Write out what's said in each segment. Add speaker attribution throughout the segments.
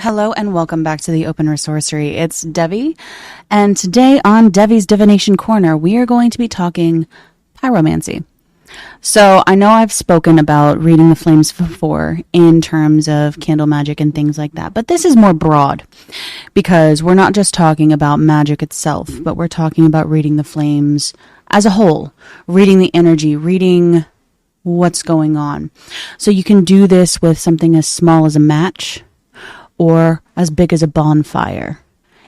Speaker 1: Hello and welcome back to the Open Resorcery. It's Devi, and today on Devi's Divination Corner, we are going to be talking Pyromancy. So I know I've spoken about reading the flames before in terms of candle magic and things like that, but this is more broad because we're not just talking about magic itself, but we're talking about reading the flames as a whole, reading the energy, reading what's going on. So you can do this with something as small as a match or as big as a bonfire.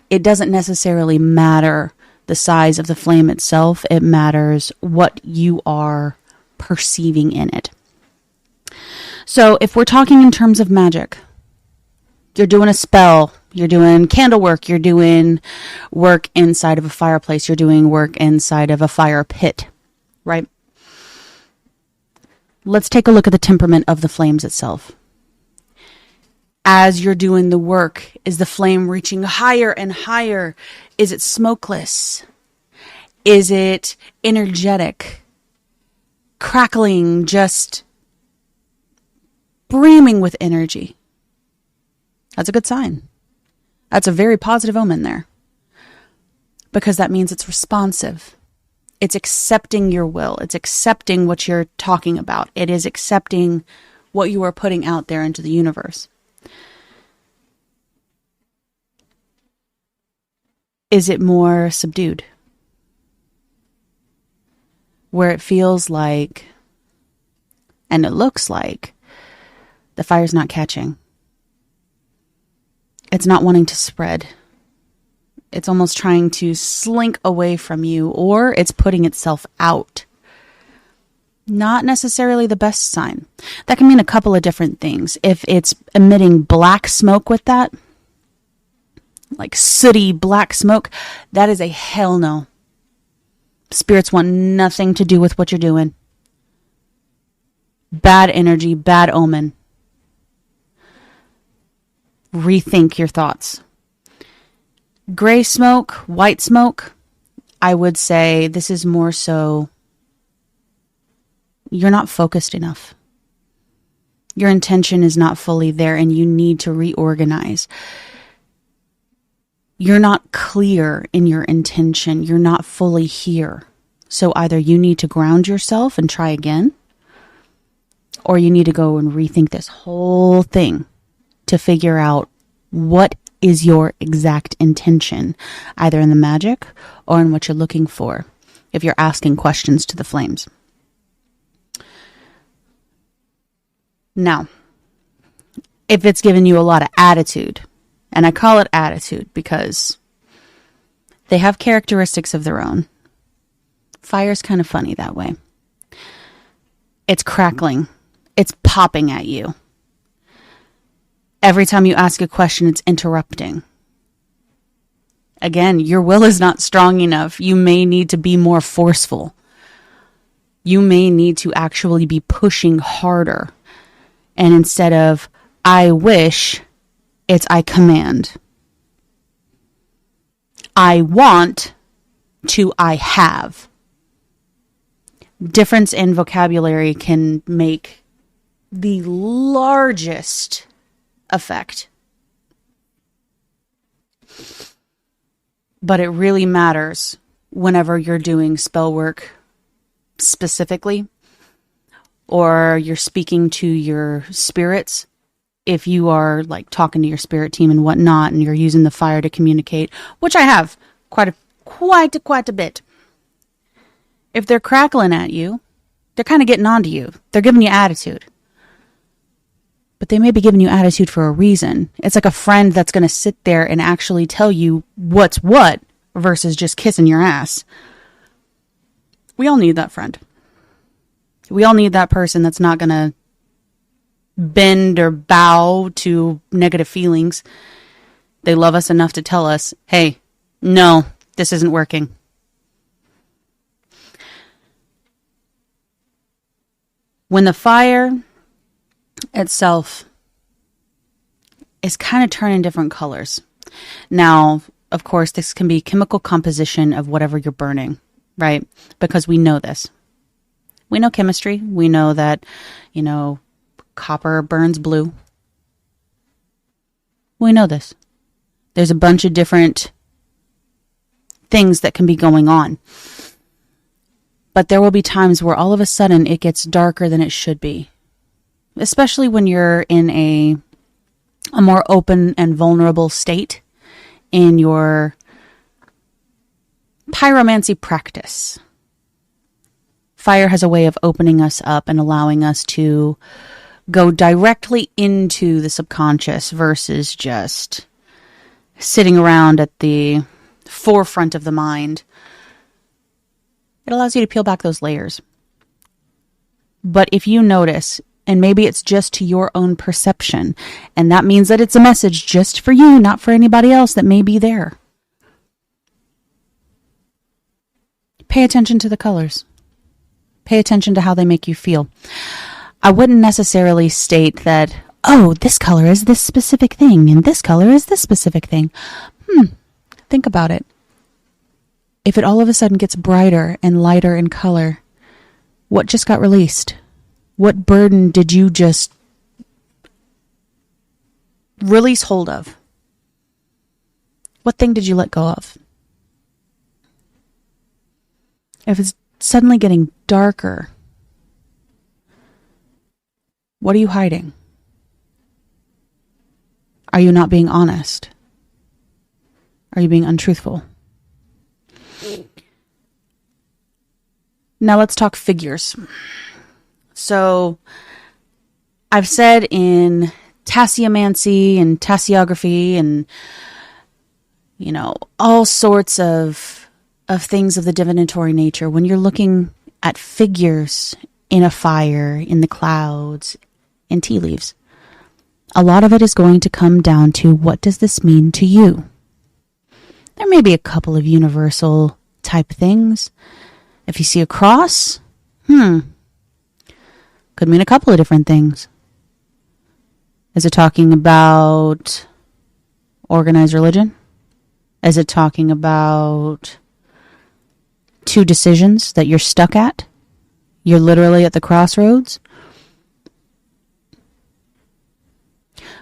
Speaker 1: It doesn't necessarily matter the size of the flame itself. It matters what you are perceiving in it. So if we're talking in terms of magic, you're doing a spell, you're doing candle work, you're doing work inside of a fireplace, you're doing work inside of a fire pit, right? Let's take a look at the temperament of the flames itself. As you're doing the work, is the flame reaching higher and higher? Is it smokeless? Is it energetic? Crackling, just brimming with energy? That's a good sign. That's a very positive omen there. Because that means it's responsive. It's accepting your will. It's accepting what you're talking about. It is accepting what you are putting out there into the universe. Is it more subdued? Where it feels like, and it looks like, the fire's not catching. It's not wanting to spread. It's almost trying to slink away from you, or it's putting itself out. Not necessarily the best sign. That can mean a couple of different things. If it's emitting black smoke with that, like sooty black smoke, that is a hell no. Spirits want nothing to do with what you're doing. Bad energy, bad omen. Rethink your thoughts. Gray smoke, white smoke, I would say this is more so you're not focused enough. Your intention is not fully there and you need to reorganize. You're not clear in your intention. You're not fully here. So either you need to ground yourself and try again, or you need to go and rethink this whole thing to figure out what is your exact intention, either in the magic or in what you're looking for, if you're asking questions to the flames. Now, if it's given you a lot of attitude, and I call it attitude because they have characteristics of their own. Fire's kind of funny that way. It's crackling. It's popping at you. Every time you ask a question, it's interrupting. Again, your will is not strong enough. You may need to be more forceful. You may need to actually be pushing harder. And instead of, I wish, it's I command. I want to I have. Difference in vocabulary can make the largest effect. But it really matters whenever you're doing spell work specifically, or you're speaking to your spirits. If you are like talking to your spirit team and whatnot, and you're using the fire to communicate, which I have quite a bit. If they're crackling at you, they're kind of getting on to you. They're giving you attitude. But they may be giving you attitude for a reason. It's like a friend that's going to sit there and actually tell you what's what versus just kissing your ass. We all need that friend. We all need that person that's not going to bend or bow to negative feelings. They love us enough to tell us, hey, no, this isn't working. When the fire itself is kind of turning different colors. Now, of course, this can be chemical composition of whatever you're burning, right? Because we know this. We know chemistry. We know that, copper burns blue. We know this. There's a bunch of different things that can be going on. But there will be times where all of a sudden it gets darker than it should be. Especially when you're in a more open and vulnerable state in your pyromancy practice. Fire has a way of opening us up and allowing us to go directly into the subconscious versus just sitting around at the forefront of the mind. It allows you to peel back those layers. But if you notice, and maybe it's just to your own perception, and that means that it's a message just for you, not for anybody else that may be there. Pay attention to the colors. Pay attention to how they make you feel. I wouldn't necessarily state that, oh, this color is this specific thing, and this color is this specific thing. Think about it. If it all of a sudden gets brighter and lighter in color, what just got released? What burden did you just release hold of? What thing did you let go of? If it's suddenly getting darker, what are you hiding? Are you not being honest? Are you being untruthful? Now let's talk figures. So I've said in tasseomancy and tasseography and, all sorts of things of the divinatory nature, when you're looking at figures in a fire, in the clouds, in tea leaves, a lot of it is going to come down to, what does this mean to you? There may be a couple of universal type things. If you see a cross, could mean a couple of different things. Is it talking about organized religion? Is it talking about two decisions that you're stuck at? You're literally at the crossroads?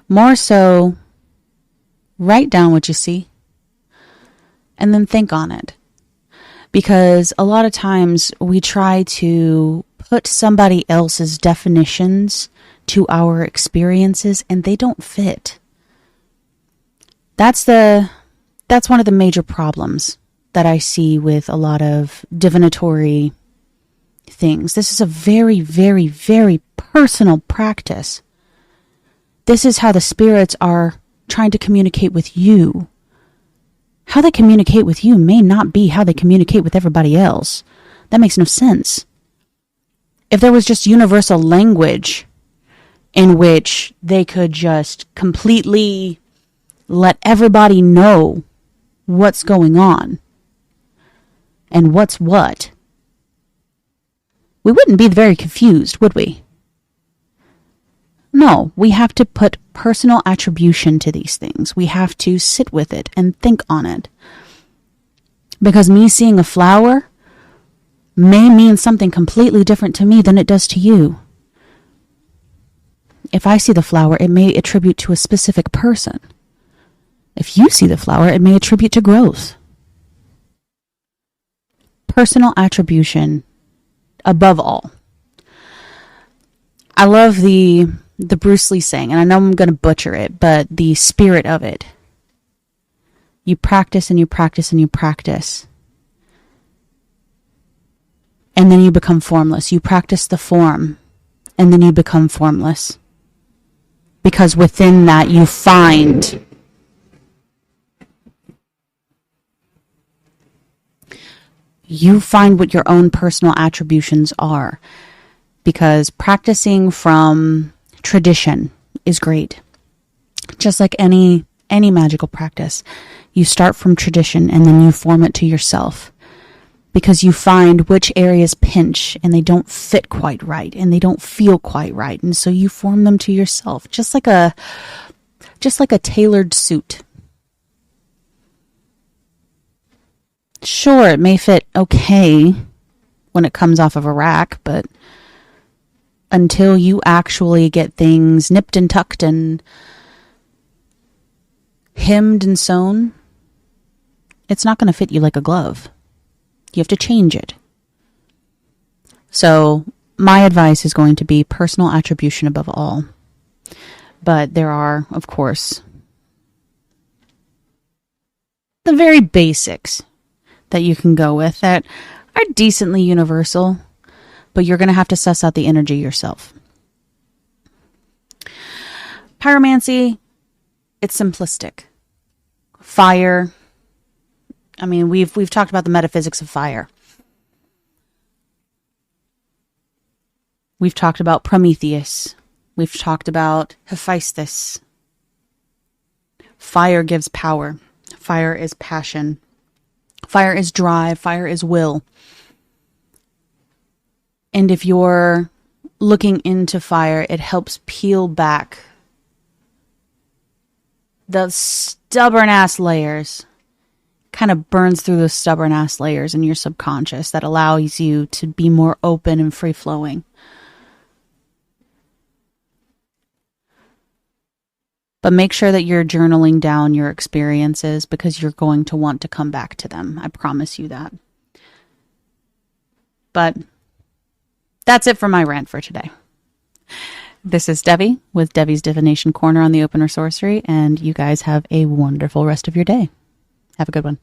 Speaker 1: More so, write down what you see and then think on it. Because a lot of times we try to put somebody else's definitions to our experiences and they don't fit. That's one of the major problems that I see with a lot of divinatory things. This is a very, very, very personal practice. This is how the spirits are trying to communicate with you. How they communicate with you may not be how they communicate with everybody else. That makes no sense. If there was just universal language in which they could just completely let everybody know what's going on and what's what, we wouldn't be very confused, would we? No, we have to put personal attribution to these things. We have to sit with it and think on it. Because me seeing a flower may mean something completely different to me than it does to you. If I see the flower, it may attribute to a specific person. If you see the flower, it may attribute to growth. Personal attribution above all. I love the Bruce Lee saying, and I know I'm going to butcher it, but the spirit of it. You practice and you practice and you practice. And then you become formless. You practice the form, and then you become formless. Because within that you find what your own personal attributions are. Because practicing from tradition is great. Just like any magical practice. You start from tradition and then you form it to yourself. Because you find which areas pinch and they don't fit quite right and they don't feel quite right. And so you form them to yourself. Just like a tailored suit. Sure, it may fit okay when it comes off of a rack, but until you actually get things nipped and tucked and hemmed and sewn, it's not going to fit you like a glove. You have to change it. So my advice is going to be personal attribution above all. But there are, of course, the very basics that you can go with that are decently universal, but you're going to have to suss out the energy yourself. Pyromancy, it's simplistic. Fire. I mean, we've talked about the metaphysics of fire. We've talked about Prometheus. We've talked about Hephaestus. Fire gives power. Fire is passion. Fire is drive. Fire is will. And if you're looking into fire, it helps peel back the stubborn-ass layers. Kind of burns through those stubborn-ass layers in your subconscious that allows you to be more open and free-flowing. But make sure that you're journaling down your experiences because you're going to want to come back to them. I promise you that. But that's it for my rant for today. This is Devi with Devi's Divination Corner on the Open Sorcery, and you guys have a wonderful rest of your day. Have a good one.